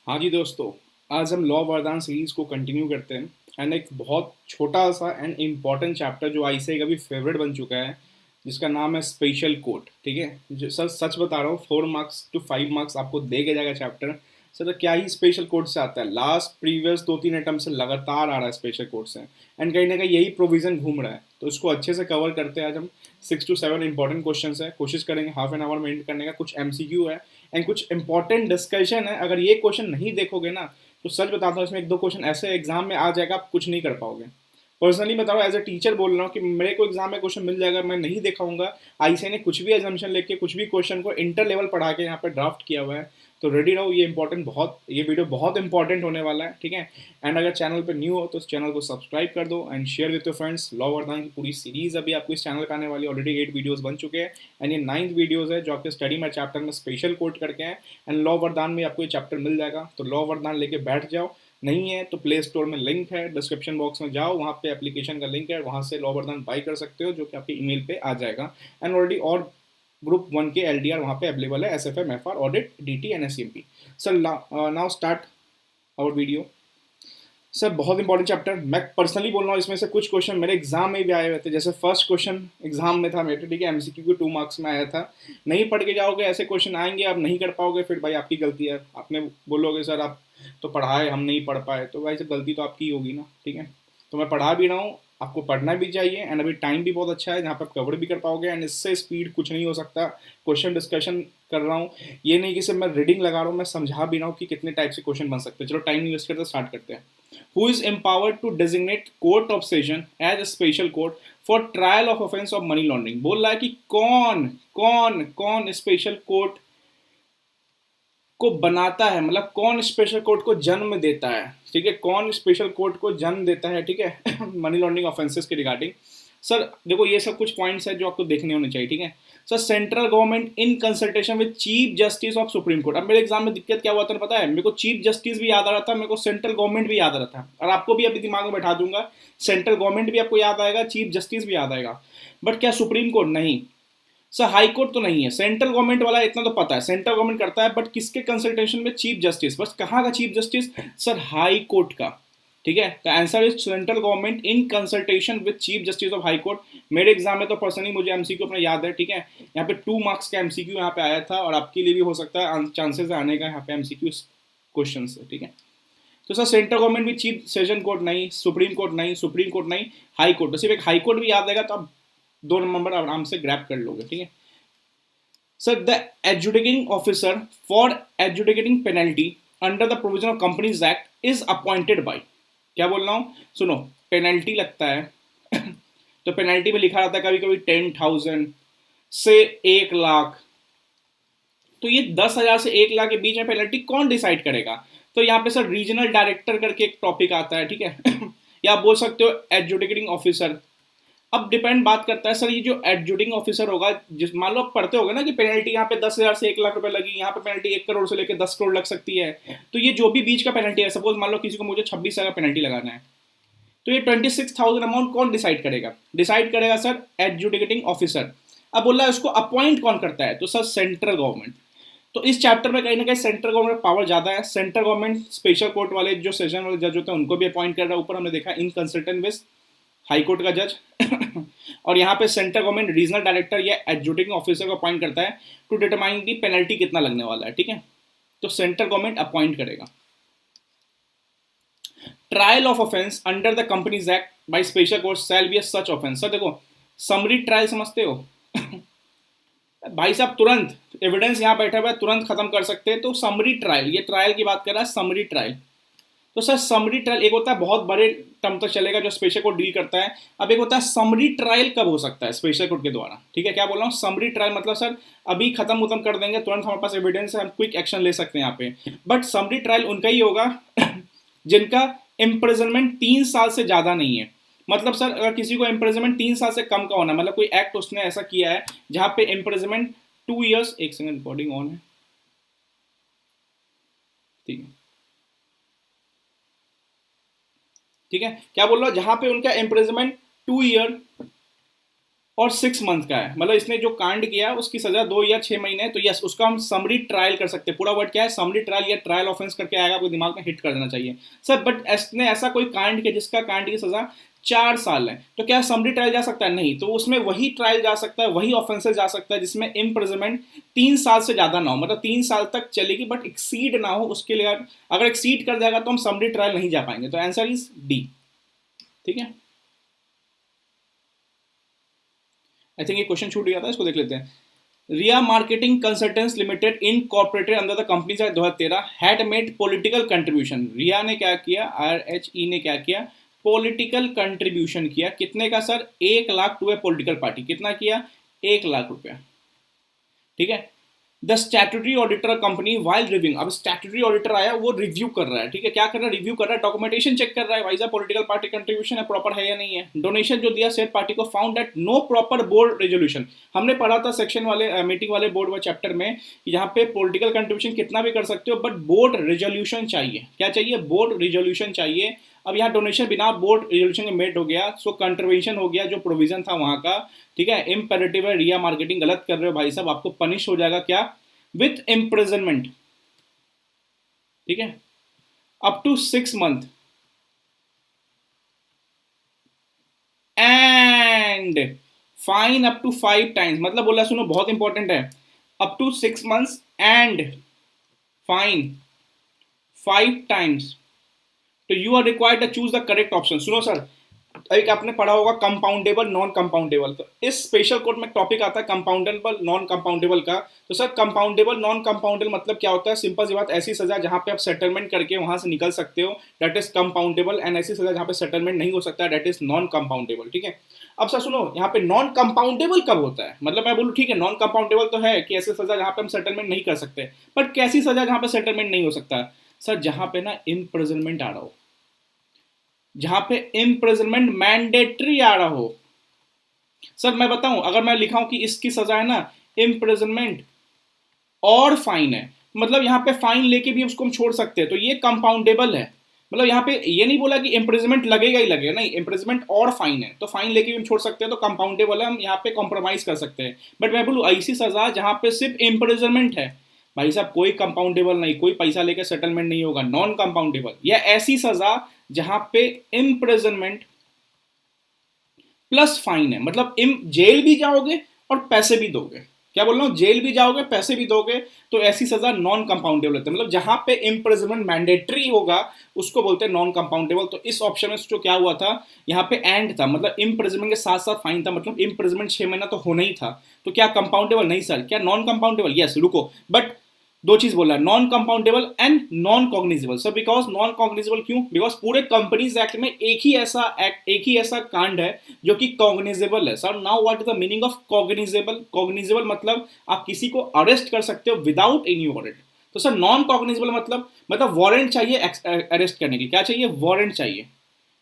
हाँ जी दोस्तों, आज हम लॉ वरदान सीरीज को कंटिन्यू करते हैं एंड एक बहुत छोटा सा एंड इम्पॉर्टेंट चैप्टर जो आईसीएआई का भी फेवरेट बन चुका है, जिसका नाम है स्पेशल कोर्ट। ठीक है, जो सर सच बता रहा हूँ, 4 मार्क्स to 5 मार्क्स आपको दे के जाएगा चैप्टर। सर तो क्या ही स्पेशल कोर्ट से आता है, लास्ट प्रीवियस 2-3 अटैम्प्ट से लगातार आ रहा है स्पेशल कोर्ट से, एंड कहीं ना कहीं यही प्रोविजन घूम रहा है, तो इसको अच्छे से कवर करते हैं। आज हम 6 to 7 इंपॉर्टेंट क्वेश्चन है, कोशिश करेंगे हाफ एन आवर में एंड करने का। कुछ एमसीक्यू है एंड कुछ इंपॉर्टेंट डिस्कशन है। अगर ये क्वेश्चन नहीं देखोगे ना, तो सच बताता हूँ, इसमें 1-2 क्वेश्चन ऐसे एग्जाम में आ जाएगा, आप कुछ नहीं कर पाओगे। पर्सनली बता रहा हूँ, एज ए टीचर बोल रहा हूँ कि मेरे को एग्जाम में क्वेश्चन मिल जाएगा, मैं नहीं दिखाऊंगा। आईसीआई ने कुछ भी एजम्पशन लेके कुछ भी क्वेश्चन को इंटर लेवल पढ़ा के यहाँ पे ड्राफ्ट किया हुआ है, तो रेडी रहो। ये वीडियो बहुत इंपॉर्टेंट होने वाला है, ठीक है। एंड अगर चैनल पे न्यू हो तो इस चैनल को सब्सक्राइब कर दो and share with your friends. Law वरदान की पूरी सीरीज अभी आपको इस चैनल पे आने वाली, ऑलरेडी 8 वीडियोस बन चुके हैं एंड ये 9th वीडियोस है जो आपके स्टडी में चैप्टर में स्पेशल कोट करके हैं। एंड लॉ वरदान में आपको ये चैप्टर मिल जाएगा, तो लॉ वरदान लेके बैठ जाओ। नहीं है तो प्ले स्टोर में लिंक है, डिस्क्रिप्शन बॉक्स में जाओ, वहाँ पे एप्लीकेशन का लिंक है, वहाँ से लॉ वरदान बाई कर सकते हो, जो कि आपके ईमेल पे आ जाएगा। एंड ऑलरेडी और ग्रुप 1 के एलडीआर वहाँ पे अवेलेबल है, SFM, FR, audit, DT and SCMP. Sir now start our video. Sir बहुत इंपॉर्टेंट चैप्टर, मैं पर्सनली बोल रहा हूँ, इसमें से कुछ क्वेश्चन मेरे एग्जाम में भी आए हुए थे। जैसे फर्स्ट क्वेश्चन एग्जाम में था मेरे, ठीक है, एमसीक्यू के 2 मार्क्स में आया था। नहीं पढ़ के जाओगे, ऐसे क्वेश्चन आएंगे, आप नहीं कर पाओगे, फिर भाई आपकी गलती है। आपने बोलोगे सर आप तो पढ़ाए, हम नहीं पढ़ पाए, तो भाई सब गलती तो आपकी ही होगी ना, ठीक है। तो मैं पढ़ा भी रहा हूँ, आपको पढ़ना भी चाहिए, एंड अभी टाइम भी बहुत अच्छा है जहाँ पर आप कवर भी कर पाओगे, एंड इससे स्पीड कुछ नहीं हो सकता। क्वेश्चन डिस्कशन कर रहा हूँ, ये नहीं कि सिर्फ मैं रीडिंग लगा रहा हूँ, मैं समझा भी रहा हूँ कि कितने टाइप से क्वेश्चन बन सकते हैं। चलो टाइम नहीं वेस्ट करते, स्टार्ट करते हैं। Who is empowered to designate court of session as a special court for trial of offense of money laundering? बोल रहा है कि कौन कौन कौन स्पेशल कोर्ट को बनाता है, मतलब कौन स्पेशल कोर्ट को जन्म देता है, ठीक है, कौन स्पेशल कोर्ट को जन्म देता है, ठीक है, मनी लॉन्ड्रिंग ऑफेंसेस के रिगार्डिंग। सर देखो, ये सब कुछ पॉइंट्स है जो आपको देखने होने चाहिए, ठीक है। Sir central government in consultation with chief justice of supreme court. अब मेरे एग्जाम में दिक्कत क्या हुआ था पता है, मेरे को चीफ जस्टिस भी याद आ रहा था, मेरे को सेंट्रल गवर्नमेंट भी याद आ रहा था, और आपको भी अभी दिमाग में बैठा दूंगा, सेंट्रल गवर्नमेंट भी आपको याद आएगा, चीफ जस्टिस भी याद आएगा। बट क्या सुप्रीम कोर्ट? नहीं सर, हाई कोर्ट तो नहीं है। सेंट्रल गवर्नमेंट वाला इतना तो पता है, सेंट्रल गवर्नमेंट करता है, बट किसके कंसल्टेशन में? Chief justice. बस कहाँ का chief justice? Sir high court का, ठीक है। The answer is central government in consultation with chief justice of high court. मेरे एग्जाम में तो पर्सनली मुझे एमसीक्यू अपना याद है, ठीक है। यहाँ पे 2 मार्क्स का एमसीक्यू यहाँ पे आया था, और आपके लिए भी हो सकता है चांसेस आने का यहाँ पे एमसीक्यू क्वेश्चन से, ठीक है। तो सर सेंट्रल गवर्नमेंट भी चीफ सेशन कोर्ट नहीं, सुप्रीम कोर्ट नहीं, सुप्रीम कोर्ट नहीं, हाई कोर्ट। तो सिर्फ एक हाई कोर्ट भी याद रहेगा तो आप 2 नंबर आराम से ग्रैप कर लोगे, ठीक है। Sir, the adjudicating officer for adjudicating penalty under the provision of Companies Act is appointed by। क्या बोल रहा हूँ, सुनो। पेनल्टी लगता है तो पेनल्टी में लिखा रहता है कभी कभी 10,000 से 1 लाख। तो ये 10,000 से 1 लाख के बीच में पेनल्टी कौन डिसाइड करेगा? तो यहाँ पे सर रीजनल डायरेक्टर करके एक टॉपिक आता है, ठीक है। या आप बोल सकते हो एडजुडिकेटिंग ऑफिसर। अब डिपेंड बात करता है सर, ये जो एडजुडिंग ऑफिसर होगा, जिस मान लो आप पढ़ते होगे ना कि पेनल्टी यहाँ पे 10,000 से 1 लाख रुपए लगी, यहाँ पे पेनल्टी 1 करोड़ से लेकर 10 करोड़ लग सकती है। तो ये जो भी बीच का पेनल्टी है, सपोज मान लो किसी को मुझे 26,000 पेनल्टी लगाना है, तो ये 26,000 अमाउंट कौन डिसाइड करेगा? डिसाइड करेगा सर एडजुडिकेटिंग ऑफिसर। अब बोला इसको अपॉइंट कौन करता है, तो सर सेंट्रल गवर्नमेंट। तो इस चैप्टर में कहीं ना कहीं सेंट्रल गवर्नमेंट पावर ज्यादा है। सेंट्रल गवर्नमेंट स्पेशल कोर्ट वाले जो सेशन वाले जज होते हैं उनको भी अपॉइंट कर रहा है, ऊपर हमने देखा इन कंसल्टेंट विद हाई कोर्ट का जज। और यहाँ पे सेंट्रल गवर्नमेंट रीजनल डायरेक्टर या एडजुडिकेटिंग ऑफिसर को अपॉइंट करता है टू डिटरमाइन दी पेनल्टी कितना लगने वाला है, ठीक है। तो सेंट्रल गवर्नमेंट अपॉइंट करेगा। Trial of offence under the companies act by special court shall be such offence. Sir देखो, समरी ट्रायल समझते हो? भाई साहब तुरंत एविडेंस यहाँ बैठा हुआ है, तुरंत खत्म कर सकते हैं। तो समरी ट्रायल, ये ट्रायल की बात कर रहा है, समरी ट्रायल। तो सर समरी ट्रायल एक होता है बहुत बड़े टर्म तक चलेगा जो स्पेशल कोर्ट डील करता है। अब एक होता है समरी ट्रायल कब हो सकता है स्पेशल कोर्ट के द्वारा, ठीक है। क्या बोल रहा हूँ, समरी ट्रायल मतलब सर अभी खत्म उतम कर देंगे, तुरंत हमारे पास एविडेंस है, हम क्विक एक्शन ले सकते हैं यहाँ पे। बट समरी ट्रायल उनका ही होगा जिनका इम्प्रिजनमेंट 3 साल से ज्यादा नहीं है। मतलब सर अगर किसी को इम्प्रिजनमेंट 3 साल से कम का होना, मतलब कोई एक्ट उसने ऐसा किया है जहां पे इम्प्रिजनमेंट 2 ईयर्स, एक सेकंड रिकॉर्डिंग ऑन है, ठीक है, ठीक है। क्या बोल रहा हूँ, जहां पे उनका इम्प्रिजनमेंट 2 ईयर और 6 मंथ का है, मतलब इसने जो कांड किया उसकी सजा 2 या 6 महीने है, तो यस उसका हम समरी ट्रायल कर सकते हैं। पूरा वर्ड क्या है, समरी ट्रायल या ट्रायल ऑफेंस करके आएगा, आपको दिमाग में हिट कर देना चाहिए सर। बट इसने ऐसा कोई कांड किया जिसका कांड की सजा 4 साल है, तो क्या समरी ट्रायल जा सकता है? नहीं, तो उसमें वही ट्रायल जा सकता है, वही ऑफेंसेस जा सकता है जिसमें इम्प्रिजनमेंट 3 साल से ज्यादा ना हो, मतलब 3 साल तक चलेगी बट एक्सीड ना हो, उसके लिए अगर एक्सीड कर जाएगा तो हम समरी ट्रायल नहीं जा पाएंगे। तो आंसर इज डी। ठीक है, आई थिंक ये क्वेश्चन छूट गया था, इसको देख लेते हैं। Riya marketing consultants limited incorporated under the companies act 2013 had made political contribution. Riya ने क्या किया, RHE ने क्या किया, पॉलिटिकल कंट्रीब्यूशन किया। कितने का sir? 1 lakh to a political party. कितना किया? 1 लाख रुपया। ठीक है। The statutory auditor company while reviewing, अब स्टैट्यूटरी ऑडिटर आया, वो रिव्यू कर रहा है। ठीक है, क्या कर रहा है? रिव्यू कर रहा है, डॉक्यूमेंटेशन चेक कर रहा है, वाइज पॉलिटिकल पार्टी कंट्रीब्यूशन है, प्रॉपर है या नहीं है। डोनेशन जो दिया सेट पार्टी को, found that no proper board resolution. हमने पढ़ा था सेक्शन वाले मीटिंग वाले बोर्ड वाले चैप्टर में, यहाँ पे पॉलिटिकल कंट्रीब्यूशन कितना भी कर सकते हो बट बोर्ड रेजोल्यूशन चाहिए। क्या चाहिए? बोर्ड रेजोल्यूशन चाहिए। अब यहाँ डोनेशन बिना बोर्ड रेजोल्यूशन के मेट हो गया, सो कंट्रीब्यूशन हो गया जो प्रोविजन था वहां का। ठीक है, इम्पेरेटिव है, रिया मार्केटिंग गलत कर रहे हो भाई साहब, आपको पनिश हो जाएगा क्या? With imprisonment. ठीक है, up to 6 month and fine up to 5 times. मतलब बोला, सुनो बहुत इंपॉर्टेंट है, up to 6 months and fine 5 times. तो you are required to choose the correct option. सुनो सर, एक आपने पढ़ा होगा कंपाउंडेबल नॉन कंपाउंडेबल, तो इस स्पेशल कोड में टॉपिक आता है कंपाउंडेबल नॉन कंपाउंडेबल का। तो सर कंपाउंडेबल नॉन कंपाउंडेबल मतलब क्या होता है? सिंपल सी बात, ऐसी सजा जहां पे आप सेटलमेंट करके वहां से निकल सकते हो, दैट इज कंपाउंडेबल, एंड ऐसी सजा जहां पे सेटलमेंट नहीं हो सकता, दैट इज नॉन कंपाउंडेबल। ठीक है, अब सर सुनो, यहाँ पे नॉन कंपाउंडेबल कब होता है? मतलब मैं बोलूँ ठीक है, नॉन कंपाउंडेबल तो है कि ऐसी सजा जहां पे हम सेटलमेंट नहीं कर सकते, बट कैसी सजा जहां पे सेटलमेंट नहीं हो सकता? सर जहां पे ना इम्प्रिजनमेंट आ रहा हो, जहां पे इम्प्रिजनमेंट मैंडेटरी आ रहा हो। सर मैं बताऊं, अगर मैं लिखा हूं कि इसकी सजा है ना इम्प्रिजनमेंट और फाइन है, मतलब यहां पे फाइन लेके भी उसको हम छोड़ सकते हैं, तो ये कंपाउंडेबल है। मतलब यहाँ पे ये नहीं बोला कि इम्प्रिजमेंट लगेगा ही लगेगा, नहीं, इम्प्रिजमेंट और फाइन है, तो फाइन लेके भी हम छोड़ सकते हैं, तो कंपाउंडेबल है, हम यहाँ पे कॉम्प्रोमाइज कर सकते हैं। बट मैं बोलूँ ऐसी सजा जहां पे सिर्फ इम्प्रिजमेंट है, भाई साहब कोई कंपाउंडेबल नहीं, कोई पैसा लेके सेटलमेंट नहीं होगा, नॉन कंपाउंडेबल। या ऐसी सजा जहां पे इम्प्रिजनमेंट प्लस फाइन है, मतलब जेल भी जाओगे और पैसे भी दोगे। क्या बोल रहा हूँ? जेल भी जाओगे, पैसे भी दोगे, तो ऐसी सजा नॉन कंपाउंडेबल होती है। मतलब जहां पे इम्प्रिजनमेंट मैंडेटरी होगा उसको बोलते हैं नॉन कंपाउंडेबल। तो इस ऑप्शन में जो क्या हुआ था, यहाँ पे एंड था, मतलब इम्प्रिजनमेंट के साथ साथ फाइन था, मतलब इम्प्रिजनमेंट 6 महीना तो होना ही था। तो क्या कंपाउंडेबल? नहीं सर। क्या नॉन कंपाउंडेबल? यस, रुको, बट दो चीज बोला, non compoundable and non cognizable. Sir because non cognizable क्यों? बिकॉज पूरे कंपनीज एक्ट में एक ही ऐसा कांड है जो कि कॉग्निजेबल है। Sir now what is the meaning of cognizable? Cognizable मतलब आप किसी को अरेस्ट कर सकते हो विदाउट एनी वारंट। तो सर नॉन कॉग्निजेबल मतलब वारंट चाहिए अरेस्ट करने के लिए। क्या चाहिए? वारंट चाहिए।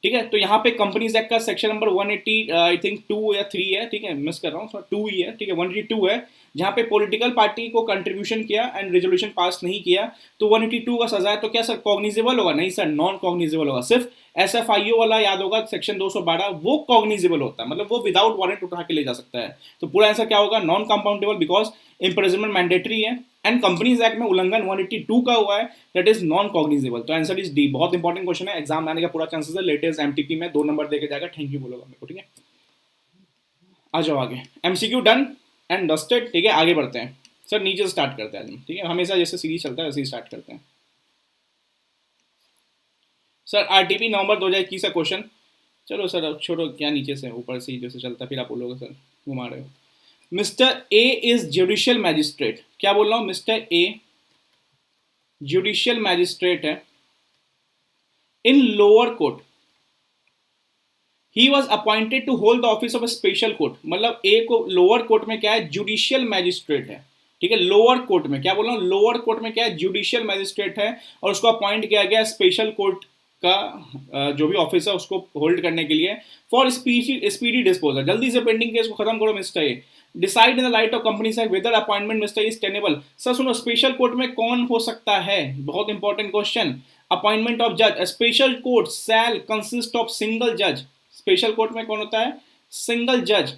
ठीक है, तो यहाँ पे कंपनीज एक्ट का सेक्शन नंबर 180 आई थिंक 2 या 3 है, ठीक है, मिस कर रहा हूँ, 2 ही है, ठीक है, 182 है, जहाँ पे पॉलिटिकल पार्टी को कंट्रीब्यूशन किया एंड रेजोल्यूशन पास नहीं किया, तो 182 का सजा है। तो क्या सर कॉग्निजेबल होगा? नहीं सर, नॉन कॉग्निजेबल होगा। सिर्फ SFIO वाला याद होगा, सेक्शन 212, वो कॉग्निजेबल होता है, मतलब वो विदाउट वारंट उठा के ले जा सकता है। तो पूरा आंसर क्या होगा? Non compoundable, because imprisonment mandatory है एंड कंपनीज एक्ट में उल्लंघन 182 का हुआ है, दैट इज नॉन कॉग्निजेबल। तो आंसर इज डी। बहुत इंपॉर्टेंट क्वेश्चन है, एग्जाम आने का पूरा चांसेस है, लेटेस्ट MTP में 2 नंबर देके जाएगा। थैंक यू बोलोगा मेरे को। ठीक है, आ जाओ आगे। MCQ done and dusted. ठीक है, आगे बढ़ते हैं सर, नीचे से स्टार्ट करते हैं आज हम। ठीक है, हमेशा जैसे सीरीज चलता है वैसे ही स्टार्ट करते हैं। सर RTP नवंबर 2021 का क्वेश्चन। चलो सर अब छोड़ो, क्या नीचे से ऊपर से ही जैसे चलता है, फिर आप बोलोगे सर घुमा रहे हो। Mister A is judicial magistrate. क्या बोल रहा हूँ? मिस्टर ए जुडिशियल मैजिस्ट्रेट है in lower court. He was appointed to hold the office of a special court. मतलब ए को लोअर कोर्ट में क्या है? जुडिशियल मैजिस्ट्रेट है। ठीक है, लोअर कोर्ट में, क्या बोल रहा हूँ, लोअर कोर्ट में क्या है? जुडिशियल मैजिस्ट्रेट है, और उसको अपॉइंट किया गया स्पेशल कोर्ट का जो भी ऑफिस है उसको होल्ड करने के लिए, फॉर स्पीडी डिस्पोजल। जल्दी से पेंडिंग केस को खत्म करो mister A. Decide in the light of company act whether appointment mister is tenable. Sir सुनो, स्पेशल कोर्ट में कौन हो सकता है? बहुत इंपॉर्टेंट क्वेश्चन। अपॉइंटमेंट ऑफ जज। Special court shall consist of single जज। स्पेशल कोर्ट में कौन होता है? सिंगल जज।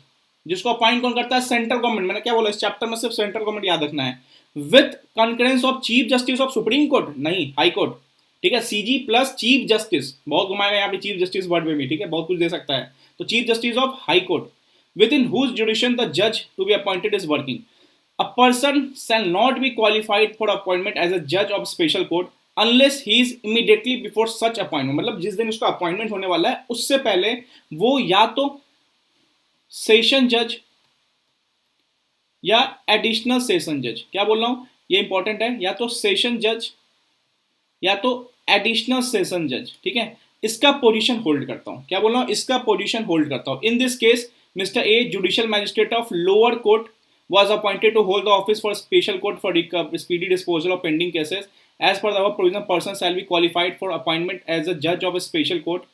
जिसको अपॉइंट कौन करता है? Central government. मैंने क्या बोला, इस चैप्टर में सिर्फ सेंट्रल गवर्नमेंट याद रखना है। With concurrence of chief justice of supreme court, नहीं हाई कोर्ट, ठीक है। सीजी प्लस चीफ जस्टिस, बहुत घुमाएगा यहाँ पे चीफ जस्टिस वर्ड में भी, ठीक है, बहुत कुछ दे सकता है। तो chief justice of high court within whose jurisdiction the जज to be appointed is working. A person shall not be qualified for appointment as a judge of special court unless he is immediately before such appointment। मतलब जिस दिन उसका appointment होने वाला है उससे पहले वो या तो सेशन जज या एडिशनल सेशन जज, क्या बोल रहा हूं ये इंपॉर्टेंट है, या तो सेशन जज या तो एडिशनल सेशन जज, ठीक है, इसका पोजीशन होल्ड करता हूं। क्या बोल रहा हूं? इसका पोजीशन होल्ड करता हूं। In this case mister A judicial magistrate of lower court was appointed to hold the office for special court for speedy disposal of pending cases. As per the above provision, person shall be qualified for appointment as a judge of a special court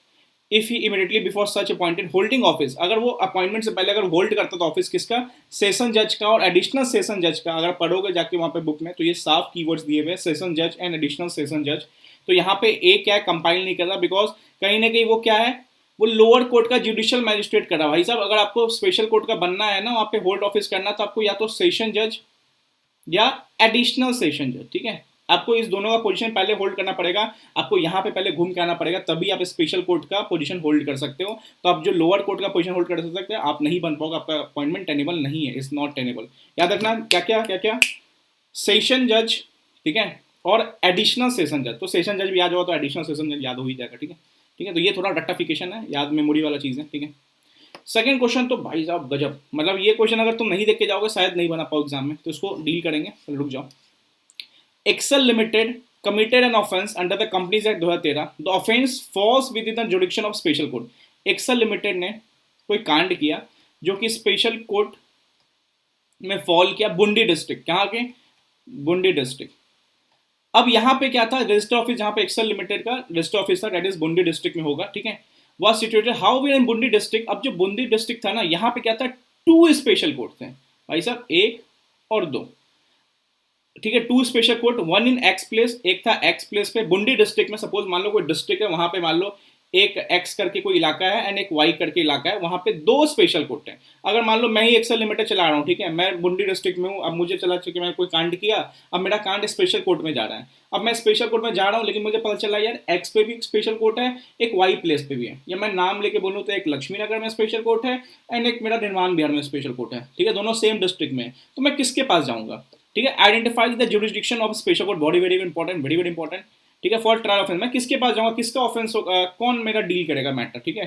if he immediately before such appointed holding office। अगर वो appointment से पहले अगर hold करता तो office किसका? Session जज का और एडिशनल सेशन जज का। अगर पढ़ोगे जाके वहां पे बुक में तो ये साफ कीवर्ड्स दिए हुए, सेशन जज एंड एडिशनल सेशन जज। तो यहाँ पे ए क्या कंपाइल नहीं कर रहा, बिकॉज कहीं ना कहीं वो क्या है, वो लोअर कोर्ट का जुडिशियल मैजिस्ट्रेट कर रहा है। भाई साहब अगर आपको स्पेशल कोर्ट का बनना है ना, वहाँ पे होल्ड ऑफिस करना, तो आपको या तो सेशन जज या एडिशनल सेशन जज, ठीक है, आपको इस दोनों का पोजीशन पहले होल्ड करना पड़ेगा। आपको यहाँ पे पहले घूम के आना पड़ेगा, तभी आप स्पेशल कोर्ट का पोजीशन होल्ड कर सकते हो। तो आप जो लोअर कोर्ट का पोजीशन होल्ड कर सकते हैं आप नहीं बन पाओगे, आपका अपॉइंटमेंट टेनेबल नहीं है, इज नॉट टेनेबल। याद रखना क्या क्या क्या क्या, सेशन जज, ठीक है, और एडिशनल सेशन जज। तो सेशन जज भी याद होगा तो एडिशनल सेशन जज याद हो ही जाएगा, ठीक है, ठीक है। तो ये थोड़ा रट्टाफिकेशन है, याद मेमोरी वाला चीज़ है, ठीक है। सेकंड क्वेश्चन तो भाई साहब गजब, मतलब ये क्वेश्चन अगर तुम नहीं देख के जाओगे शायद नहीं बना पाओ एग्जाम में, तो इसको डील करेंगे, रुक जाओ। Excel limited committed an offence under the companies act 2013, the offence falls within the jurisdiction of special court. Excel limited ने कोई कांड किया जो कि स्पेशल कोर्ट में फॉल किया, बुंडी डिस्ट्रिक्ट, कहाँ के? बुंडी डिस्ट्रिक्ट। अब यहाँ पे क्या था, रजिस्टर ऑफिस जहाँ पे एक्सेल लिमिटेड का रजिस्टर ऑफिस था, दैट इज बुंदी डिस्ट्रिक्ट में होगा, ठीक है, वह situated how we in Bundi district. अब जो बुंदी डिस्ट्रिक्ट था ना, यहाँ पे क्या था, 2 स्पेशल कोर्ट थे भाई साहब, 1 और 2, ठीक है, 2 स्पेशल कोर्ट, 1 इन एक्स प्लेस, एक था एक्स प्लेस पे बुंदी डिस्ट्रिक्ट में। सपोज मान लो कोई डिस्ट्रिक्ट है, वहां पे मान लो एक एक्स करके कोई इलाका है एंड एक वाई करके इलाका है, वहां पे 2 स्पेशल कोर्ट हैं। अगर मान लो मैं ही एक्सेल लिमिटेड चला रहा हूँ, ठीक है, मैं बुंदी डिस्ट्रिक्ट में हूँ, अब मुझे चला चुके मैं कोई कांड किया, अब मेरा कांड स्पेशल कोर्ट में जा रहा है। अब मैं स्पेशल कोर्ट में जा रहा हूँ, लेकिन मुझे पता चला यार एक्स पे भी एक स्पेशल कोर्ट है, एक वाई प्लेस पे भी है, या मैं नाम लेके बोलूँ तो एक लक्ष्मी नगर में स्पेशल कोर्ट है एंड एक मेरा निर्माण बिहार में स्पेशल कोर्ट है, ठीक है, दोनों सेम डिस्ट्रिक्ट में। तो मैं किसके पास जाऊँगा? ठीक है, identify the jurisdiction of special court, very very important, very very important, ठीक है, फॉर ट्रायल ऑफेंस। मैं किसके पास जाऊंगा, किसका ऑफेंस कौन मेरा डील करेगा मैटर, ठीक है।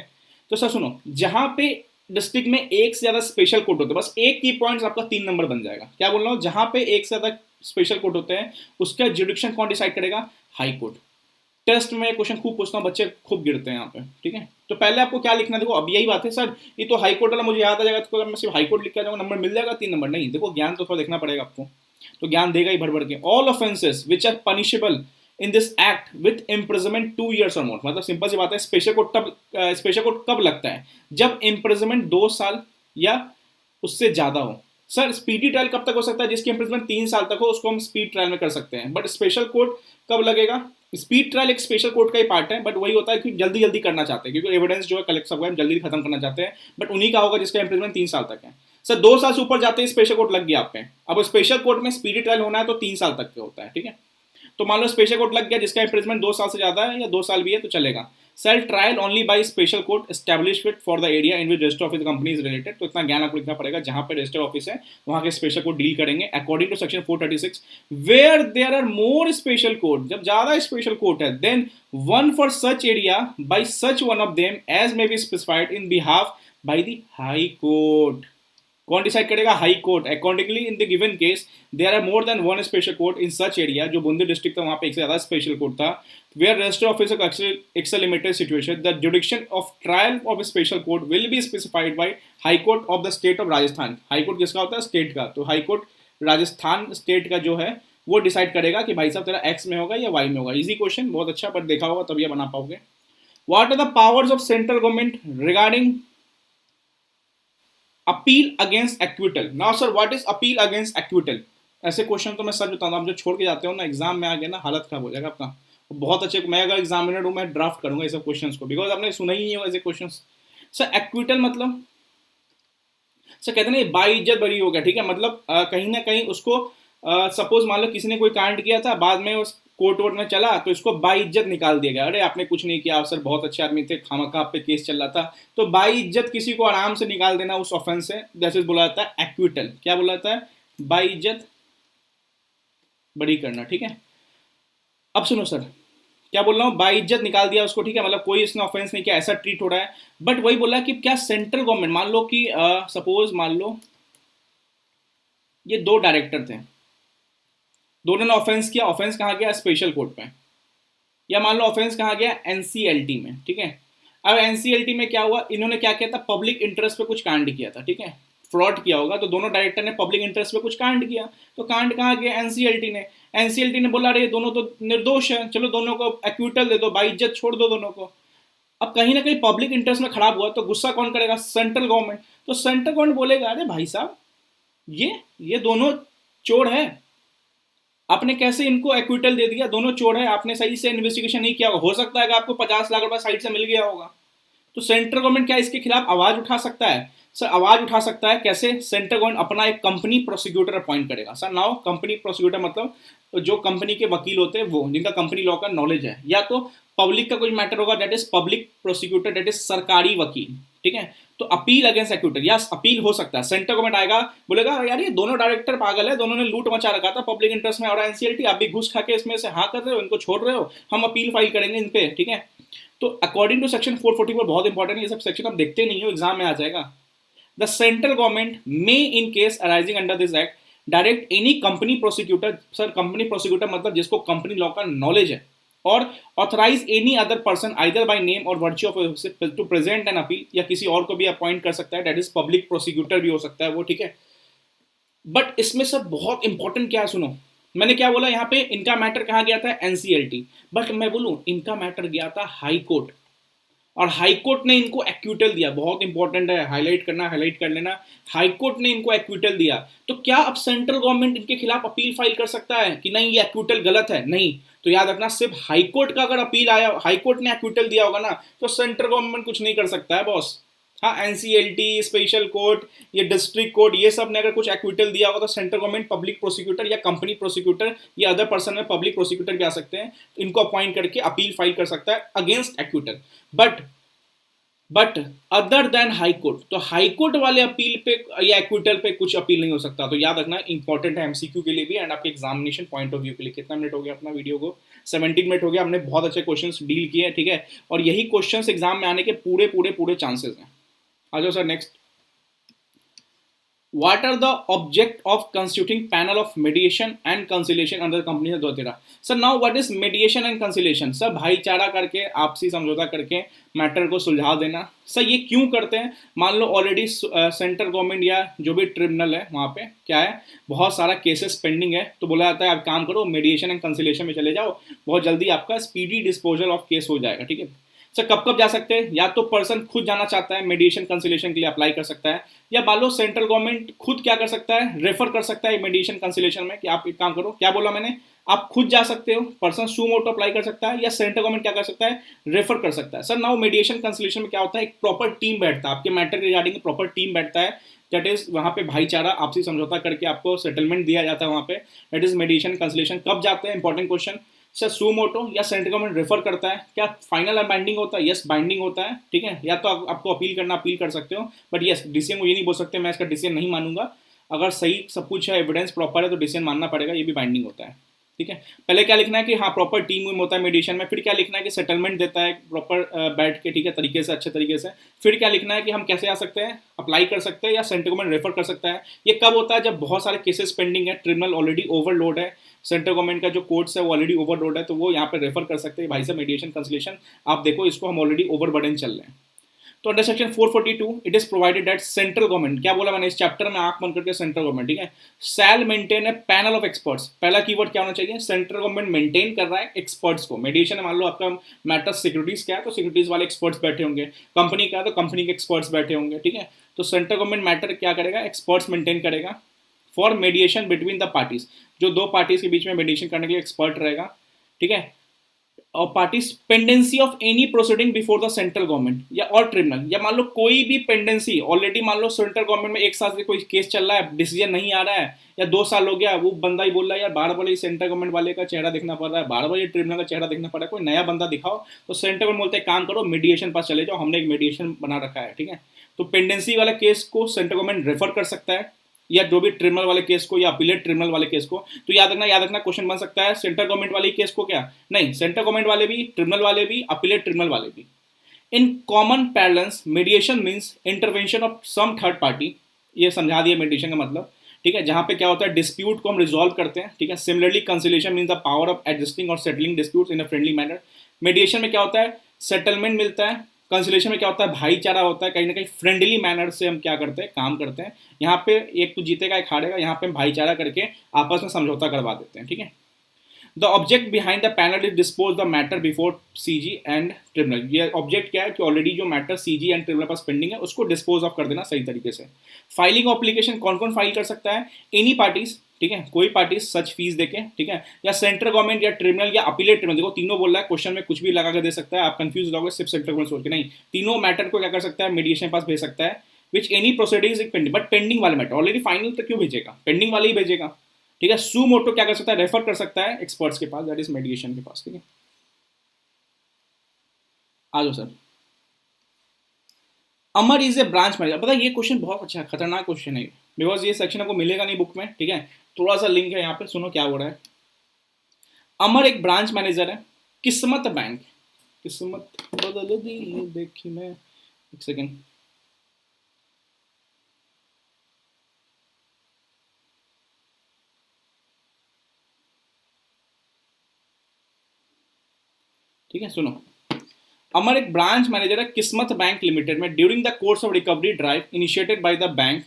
तो सर सुनो, जहां पे डिस्ट्रिक्ट में एक से ज्यादा स्पेशल कोर्ट होते हैं, बस एक की पॉइंट्स आपका 3 नंबर बन जाएगा। क्या बोल रहा हूँ, जहां पे एक से ज्यादा स्पेशल कोर्ट होते हैं उसका जुरिस्डिक्शन कौन डिसाइड करेगा? High court. टेस्ट में क्वेश्चन खूब पूछता हूँ, बच्चे खूब गिरते हैं यहाँ पे, ठीक है। तो पहले आपको क्या लिखना है, देखो अब यही बात है सर, ये तो हाई कोर्ट वाला मुझे याद आ जाएगा, तो अगर मैं सिर्फ हाई कोर्ट लिख के आ जाऊंगा नंबर मिल जाएगा 3 नंबर, नहीं, देखो ज्ञान तो थोड़ा देखना पड़ेगा आपको, तो ज्ञान देगा ही भर भर के। All offences which are punishable in this act with imprisonment 2 years और मोर। मतलब सिंपल सी बात है, स्पेशल कोर्ट कब लगता है? जब इम्प्रिजनमेंट 2 साल या उससे ज्यादा हो। सर स्पीडी ट्रायल कब तक हो सकता है? जिसकी इम्प्रिजनमेंट 3 साल तक हो उसको हम स्पीड ट्रायल में कर सकते हैं, बट स्पेशल कोर्ट कब लगेगा? स्पीड ट्रायल एक स्पेशल कोर्ट का ही पार्ट है, बट वही होता है कि जल्दी जल्दी करना चाहते हैं, क्योंकि एविडेंस जो है कलेक्ट सब है, हम जल्दी खत्म करना चाहते हैं, बट उन्हीं का होगा जिसका इम्प्रिजनमेंट 3 साल तक है। सर 2 साल से ऊपर जाते हैं स्पेशल कोर्ट लग गया आप पे, अब स्पेशल कोर्ट में स्पीडी ट्रायल होना है तो 3 साल तक का होता है, ठीक है। तो मान लो स्पेशल कोर्ट लग गया जिसका इम्प्रिजनमेंट 2 साल से ज्यादा है या 2 साल भी है तो चलेगा। Shall trial only by special court established for the area in which register office company is related. तो इतना ज्ञान आपको लिखना पड़ेगा, जहां पे रजिस्टर ऑफिस है वहां के स्पेशल कोर्ट डील करेंगे according to section 436। Where there are more special court, जब ज्यादा स्पेशल कोर्ट है, then one for such area by such one of them as may be specified in behalf by the high court. कौन decide करेगा? High court. Accordingly in the given case there are more than 1 special court in such area, जो Bundi district था वहां पे एक से ज्यादा special court था, where register office of Excel limited situation the jurisdiction of trial of special court will be specified by high court of the state of Rajasthan. High court किसका होता है? स्टेट का। तो हाई कोर्ट राजस्थान स्टेट का जो है वो डिसाइड करेगा कि भाई साहब तेरा एक्स में होगा या वाई में होगा। इजी क्वेश्चन, बहुत अच्छा, बट देखा होगा तब ये बना पाओगे। What are the powers of central government regarding appeal against acquittal? Now sir what is appeal against acquittal? ऐसे क्वेश्चन तो मैं सच बताता हूँ, आप जो छोड़ के जाते हो ना एग्जाम में आ गया ना, हालत खराब हो जाएगा आपका। बहुत अच्छे, मैं अगर एग्जामिनर हूँ मैं ड्राफ्ट करूंगा ये सब क्वेश्चंस को, बिकॉज आपने सुना ही नहीं होगा ऐसे क्वेश्चंस। सर एक्विटल मतलब सर कहते हैं बाइज्जत बरी हो गया, ठीक है, मतलब कहीं ना कहीं उसको सपोज मान लो किसी ने कोई कांड किया था, बाद में उस कोर्ट वोर्ट में चला तो इसको बाइज्जत निकाल दिया गया, अरे आपने कुछ नहीं किया, आप सर बहुत अच्छे आदमी थे, खामखा आप पे केस चल रहा था। तो बाइज्जत किसी को आराम से निकाल देना उस ऑफेंस से, जैसे बोला जाता है एक्विटल। क्या बोला जाता है? बाइज्जत बरी करना, ठीक है। अब सुनो सर, क्या बोल रहा हूँ, बाइज्जत निकाल दिया उसको, ठीक है, मतलब कोई इसने ऑफेंस नहीं किया, ऐसा ट्रीट हो रहा है। बट वही बोला कि क्या सेंट्रल गवर्नमेंट, मान लो कि सपोज मान लो ये दो डायरेक्टर थे, दोनों ने ऑफेंस किया, ऑफेंस कहाँ गया? स्पेशल कोर्ट में। या मान लो ऑफेंस कहाँ गया? एनसीएलटी में, ठीक है। अब एनसीएलटी में क्या हुआ, इन्होंने क्या किया था, पब्लिक इंटरेस्ट पे कुछ कांड किया था, ठीक है, फ्रॉड किया होगा, तो दोनों डायरेक्टर ने पब्लिक इंटरेस्ट पे कुछ कांड किया, तो कांड कहाँ गया? एनसीएलटी ने। एनसीएलटी ने बोला अरे दोनों तो निर्दोष है, चलो दोनों को एक्विटल दे दो, बाइज्जत छोड़ दो दोनों को। अब कहीं ना कहीं पब्लिक इंटरेस्ट में खराब हुआ तो गुस्सा कौन करेगा? Central government. तो सेंट्रल गवर्नमेंट बोलेगा अरे भाई साहब ये दोनों चोर है, आपने कैसे इनको एक्विटल दे दिया, दोनों चोर है, आपने सही से इन्वेस्टिगेशन नहीं किया होगा, हो सकता है कि आपको 50 लाख रुपए साइड से मिल गया होगा। तो सेंट्रल गवर्नमेंट क्या इसके खिलाफ आवाज उठा सकता है? सर आवाज उठा सकता है कैसे? सेंट्रल गवर्नमेंट अपना एक कंपनी प्रोसिक्यूटर अपॉइंट करेगा। सर नाउ कंपनी प्रोसिक्यूटर मतलब जो कंपनी के वकील होते हैं वो, जिनका कंपनी लॉ का नॉलेज है, या तो पब्लिक का कोई मैटर होगा that is public prosecutor, that is सरकारी वकील, ठीक है। तो अपील अगेंस्ट एक्यूटर, या अपील हो सकता है, सेंट्रल गवर्नमेंट आएगा बोलेगा यार ये दोनों डायरेक्टर पागल है, दोनों ने लूट मचा रखा था पब्लिक इंटरेस्ट में, और एनसीएलटी आप भी घुस खा के इसमें से हाँ कर रहे हो, इनको छोड़ रहे हो, हम अपील फाइल करेंगे इन पे, ठीक है। तो अकॉर्डिंग टू सेक्शन 444 बहुत इंपॉर्टेंट है, ये सब सेक्शन आप देखते नहीं हो, एग्जाम में आ जाएगा। The central government may in case arising under this act direct any company prosecutor, sir company prosecutor मतलब जिसको कंपनी लॉ का नॉलेज है, और authorise any other person either by name or virtue of to present an appeal, या किसी और को भी अपॉइंट कर सकता है, दैट इज पब्लिक प्रोसिक्यूटर भी हो सकता है वो, ठीक है। बट इसमें सर बहुत इंपॉर्टेंट क्या है, सुनो, मैंने क्या बोला यहाँ पे, इनका मैटर कहाँ गया था? एनसीएलटी। बट मैं बोलूं इनका मैटर गया था हाई कोर्ट, और हाईकोर्ट ने इनको एक्विटल दिया, बहुत इंपॉर्टेंट है, हाईलाइट करना, हाईलाइट कर लेना, हाईकोर्ट ने इनको एक्विटल दिया। तो क्या अब सेंट्रल गवर्नमेंट इनके खिलाफ अपील फाइल कर सकता है कि नहीं ये एक्विटल गलत है? नहीं। तो याद रखना, सिर्फ हाईकोर्ट का अगर अपील आया, हाईकोर्ट ने एक्विटल दिया होगा ना, तो सेंट्रल गवर्नमेंट कुछ नहीं कर सकता है बॉस। हाँ एनसीएलटी, स्पेशल कोर्ट, ये डिस्ट्रिक्ट कोर्ट, ये सब ने अगर कुछ एक्विटल दिया होगा तो सेंट्रल गवर्नमेंट पब्लिक प्रोसिक्यूटर या कंपनी प्रोसिक्यूटर या अदर पर्सन में पब्लिक प्रोसिक्यूटर भी आ सकते हैं, तो इनको अपॉइंट करके अपील फाइल कर सकता है against acquittal. But other than high court, तो हाई कोर्ट वाले अपील पे या एक्विटल पे कुछ अपील नहीं हो सकता। तो याद रखना, इंपॉर्टेंट है एमसीक्यू के लिए भी एंड आपके एग्जामिनेशन पॉइंट ऑफ व्यू के लिए। कितना मिनट हो गया अपना वीडियो को? 17 मिनट हो गया, हमने बहुत अच्छे क्वेश्चंस डील किए, ठीक है, और यही क्वेश्चंस एग्जाम में आने के पूरे पूरे पूरे चांसेस हैं। आ जाओ sir next. What are the object of constituting panel of mediation and conciliation under company 2013? Sir now what is mediation and conciliation? Sir भाईचारा करके, आपसी समझौता करके मैटर को सुलझा देना। सर ये क्यों करते हैं? मान लो ऑलरेडी सेंट्रल गवर्नमेंट या जो भी ट्रिब्यूनल है वहाँ पे क्या है, बहुत सारा केसेस पेंडिंग है, तो बोला जाता है आप काम करो मीडिएशन एंड कंसिलेशन में चले जाओ, बहुत जल्दी आपका स्पीडी डिस्पोजल ऑफ केस हो जाएगा, ठीक है। सर कब कब जा सकते हैं? या तो पर्सन खुद जाना चाहता है मेडिएशन कंसिलेशन के लिए अप्लाई कर सकता है, या मान लो सेंट्रल गवर्नमेंट खुद क्या कर सकता है, रेफर कर सकता है मेडिएशन कंसिलेशन में कि आप एक काम करो, क्या बोला मैंने, आप खुद जा सकते हो, पर्सन सू मोटो अप्लाई कर सकता है, या सेंट्रल गवर्नमेंट क्या कर सकता है, रेफर कर सकता है। सर नाउ मेडिएशन कंसिलेशन में क्या होता है, एक प्रॉपर टीम बैठता है आपके मैटर रिगार्डिंग, प्रॉपर टीम बैठता है, दैट इज वहाँ पे भाईचारा आपसी समझौता करके आपको सेटलमेंट दिया जाता है वहाँ पे, दैट इज मेडिएशन कंसिलेशन। कब जाते हैं, इंपॉर्टेंट क्वेश्चन। सर सू मोटो या सेंट्रल गवर्नमेंट रेफर करता है, क्या फाइनल बाइंडिंग होता है? यस बाइंडिंग होता है, ठीक है, या तो आपको अपील करना, अपील कर सकते हो, बट यस डिसीजन को ये नहीं बोल सकते मैं इसका डिसीजन नहीं मानूंगा, अगर सही सब कुछ है, एविडेंस प्रॉपर है तो डिसीजन मानना पड़ेगा, ये भी बाइंडिंग होता है, ठीक है। पहले क्या लिखना है कि हाँ प्रॉपर टीम होता है मेडिएशन में, फिर क्या लिखना है कि सेटलमेंट देता है प्रॉपर बैठ के, ठीक है, तरीके से, अच्छे तरीके से। फिर क्या लिखना है कि हम कैसे आ सकते हैं, अप्लाई कर सकते हैं या सेंट्रल गवर्नमेंट रेफर कर सकता है। ये कब होता है, जब बहुत सारे केसेस पेंडिंग है, ट्रिब्यूनल ऑलरेडी ओवरलोड है, सेंट्रल गवर्नमेंट का जो कोर्ट्स है वो ऑलरेडी ओवरलोड है, तो वो यहाँ पे रेफर कर सकते हैं भाई साहब मेडिएशन कंसिलेशन, आप देखो इसको हम ऑलरेडी ओवरबर्डन चल रहे हैं। तो under section 442 it is provided that central government, क्या बोला मैंने इस चैप्टर में, आंख बंद करके, सेंट्रल गवर्नमेंट, ठीक है, shall maintain a panel of experts. पहला कीवर्ड क्या होना चाहिए, सेंट्रल गवर्नमेंट मेंटेन कर रहा है एक्सपर्ट्स को। मेडिएशन में मान लो आपका मैटर सिक्योरिटीज क्या है, तो सिक्योरिटीज वाले एक्सपर्ट्स बैठे होंगे, कंपनी का है तो कंपनी के एक्सपर्ट्स बैठे होंगे, ठीक है। तो सेंट्रल गवर्नमेंट मैटर क्या करेगा, एक्सपर्ट्स मेंटेन करेगा फॉर मेडिएशन बिटवीन द पार्टीज, जो दो पार्टीज के बीच में मेडिएशन करने के लिए एक्सपर्ट रहेगा, ठीक है। और parties pendency of any proceeding before the central government या और ट्रिब्यूनल, या मान लो कोई भी पेंडेंसी ऑलरेडी, मान लो सेंट्रल गवर्नमेंट में एक साल से कोई केस चल रहा है, डिसीजन नहीं आ रहा है, या 2 साल हो गया, वो बंदा ही बोल रहा है यार बार बार सेंट्रल गवर्नमेंट वाले का चेहरा देखना पड़ रहा है, बार बार ट्रिब्यूनल का चेहरा देखना पड़ रहा है, कोई नया बंदा दिखाओ, तो सेंट्रल गवर्नमेंट बोलते हैं काम करो, मीडिएशन पास चले जाओ, हमने एक मीडिएशन बना रखा है, ठीक है। तो पेंडेंसी वाला केस को सेंट्रल गवर्नमेंट रेफर कर सकता है, या जो भी ट्रिब्यूनल वाले केस को या अपीलेट ट्रिब्यूनल वाले केस को। तो याद रखना क्वेश्चन बन सकता है सेंट्रल गवर्नमेंट वाले केस को क्या, नहीं, सेंट्रल गवर्नमेंट वाले भी, ट्रिब्यूनल वाले भी, अपीलेट ट्रिब्यूनल वाले भी। In common parallels mediation means intervention of some third party, ये समझा दिया मीडिएशन का मतलब, ठीक है, जहां पे क्या होता है डिस्प्यूट को हम रिजॉल्व करते हैं, ठीक है। Similarly conciliation means the power of adjusting और settling disputes in a friendly manner. Mediation में क्या होता है सेटलमेंट मिलता है, कंसिलेशन में क्या होता है भाईचारा होता है, कहीं ना कहीं फ्रेंडली मैनर से हम क्या करते हैं काम करते हैं। यहाँ पे एक तो जीतेगा एक हारेगा, यहाँ पे हम भाईचारा करके आपस में समझौता करवा देते हैं, ठीक है। The object behind the panel is dispose the matter before CG and tribunal. ये ऑब्जेक्ट क्या है कि ऑलरेडी जो matter CG and tribunal pass pending है उसको डिस्पोज ऑफ कर देना सही तरीके से। फाइलिंग एप्लीकेशन कौन कौन फाइल कर सकता है, एनी पार्टीज, ठीक है, कोई पार्टी सच फीस देके, ठीक है, या सेंट्रल गवर्नमेंट या ट्रिब्यूनल या अपीलेट ट्रिब्यूनल, देखो तीनों बोल रहा है, क्वेश्चन में कुछ भी लगा कर दे सकता है, आप कंफ्यूज हो सिर्फ सेंट्रल गवर्नमेंट सोच के, नहीं, तीनों मैटर को क्या कर सकता है मीडिएशन पास भेज सकता है, which any proceeding is pending, but pending वाले मैटर, ऑलरेडी फाइनल तक क्यों भेजेगा, पेंडिंग वाले ही भेजेगा, ठीक है। सू मोटो क्या कर सकता है रेफर कर सकता है एक्सपर्ट्स के पास, दैट इज मीडिएशन के पास, ठीक है। आ जाओ sir. Amar is a branch manager, पता है ये क्वेश्चन बहुत अच्छा है, खतरनाक क्वेश्चन है, बिकॉज ये सेक्शन आपको मिलेगा नहीं बुक में, ठीक है। थोड़ा सा लिंक है यहाँ पे, सुनो क्या हो रहा है। अमर एक ब्रांच मैनेजर है किस्मत बैंक, किस्मत बदल दी देखी मैं, एक सेकेंड, ठीक है, सुनो। अमर एक ब्रांच मैनेजर है किस्मत बैंक लिमिटेड में। During the course of recovery drive initiated by the bank,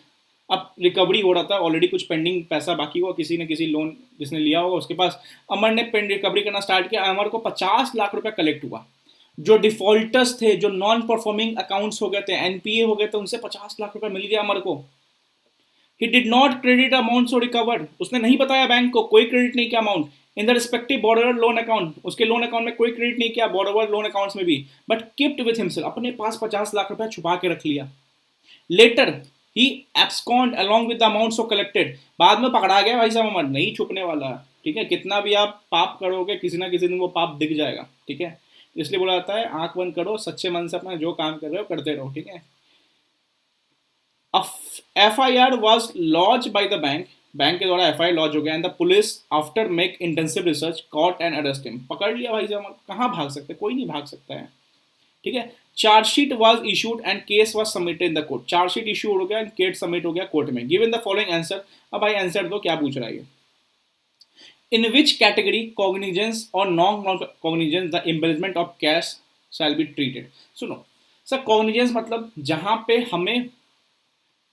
अब रिकवरी हो रहा था, ऑलरेडी कुछ पेंडिंग पैसा बाकी हुआ, किसी ने किसी लोन जिसने लिया होगा उसके पास, अमर ने रिकवरी करना स्टार्ट किया। अमर को 50 लाख रुपया कलेक्ट हुआ। जो डिफॉल्टर्स थे, जो नॉन परफॉर्मिंग अकाउंट्स हो गए थे, एनपीए हो गए थे, उनसे 50 लाख रुपया मिल गया अमर को। He did not credit amount so recovered, उसने नहीं बताया बैंक को, कोई क्रेडिट नहीं किया amount in the respective borrower loan account, उसके लोन अकाउंट में कोई क्रेडिट नहीं किया, बोरोवर लोन अकाउंट्स में भी, बट किप्ट विथ हिमसेल्फ, अपने पास 50 लाख रुपया छुपा के रख लिया। Later he abscond along with the amount so collected, बाद में पकड़ा गया भाई साहब, अमर नहीं छुपने वाला, ठीक है, कितना भी आप पाप करोगे किसी ना किसी दिन वो पाप दिख जाएगा, ठीक है। इसलिए बोला जाता है आंख बंद करो, सच्चे मन से अपना जो काम कर रहे हो करते रहो, ठीक है। FIR was lodged by the bank, bank के द्वारा FIR लॉन्च हो गया, and the police after make intensive research caught and arrest him, पकड़ लिया भाई साहब, कहाँ भाग सकते, कोई नहीं भाग सकता है, ठीक है। Chargesheet was issued and case was submitted in the court, chargesheet issue हो गया एंड केस सबमिट हो गया कोर्ट में। गिवन द फॉलोइंग आंसर, अब भाई आंसर दो, क्या पूछ रहा है। इन विच कैटेगरी कॉग्निजेंस और non cognizance the embarrassment of cash shall be treated. सुनो सर, कॉग्निजेंस मतलब जहां पे हमें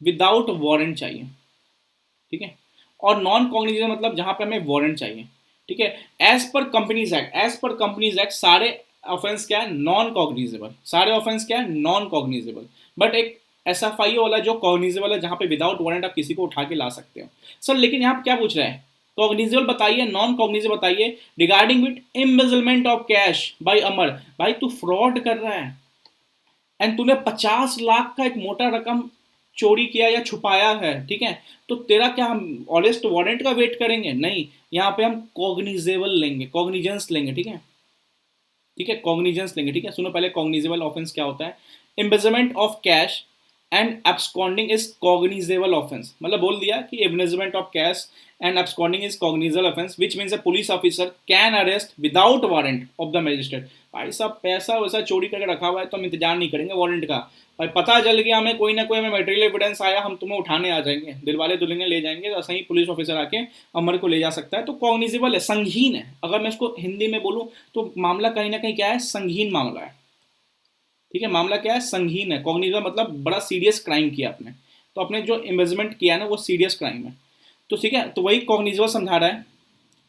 विदाउट वारंट चाहिए, ठीक है, और नॉन कॉग्निजेंस मतलब जहां पे हमें वारंट चाहिए, ठीक है। As per companies act, as per companies act सारे ऑफेंस क्या है नॉन कॉग्निजेबल, सारे ऑफेंस क्या है नॉन कॉग्निजेबल, बट एक SFI वाला जो कॉग्निजेबल है जहां पे विदाउट वारंट आप किसी को उठा के ला सकते हो। सर लेकिन यहाँ पे क्या पूछ रहा है, कॉग्निजेबल बताइए, नॉन कॉग्निजेबल बताइए, regarding with embezzlement of cash by Amar, भाई तू फ्रॉड कर रहा है एंड तूने 50 लाख का एक मोटा रकम चोरी किया या छुपाया है, ठीक है, तो तेरा क्या हम ऑनेस्ट वारंट का वेट करेंगे, नहीं, यहाँ पे हम कॉग्निजेबल लेंगे, कॉग्निजेंस लेंगे, ठीक है, ठीक है, कॉग्निजेंस लेंगे, ठीक है। सुनो पहले कॉग्निजेबल ऑफेंस क्या होता है। Embezzlement of cash and absconding is cognizable offence, मतलब बोल दिया कि embezzlement of cash and absconding is cognizable offence which means a police officer can arrest without warrant of the magistrate. भाई साहब पैसा वैसा चोरी करके रखा हुआ है तो हम इंतजार नहीं करेंगे वारंट का, भाई पता चल गया हमें कोई ना कोई हमें मटेरियल एविडेंस आया, हम तुम्हें उठाने आ जाएंगे, दिलवाले दुल्हनिया ले जाएंगे, तो सही पुलिस ऑफिसर आके अमर को ले जा सकता है, तो कॉग्निजेबल है, संगीन है। अगर मैं इसको हिंदी में बोलूँ तो मामला कहीं ना कहीं क्या है, संगीन मामला है, ठीक है, मामला क्या है संगीन है। कॉग्निजेबल मतलब बड़ा सीरियस क्राइम किया आपने, तो आपने जो इन्वेस्टमेंट किया है ना वो सीरियस क्राइम है, तो ठीक है, तो वही कॉग्निजेबल समझा रहा है।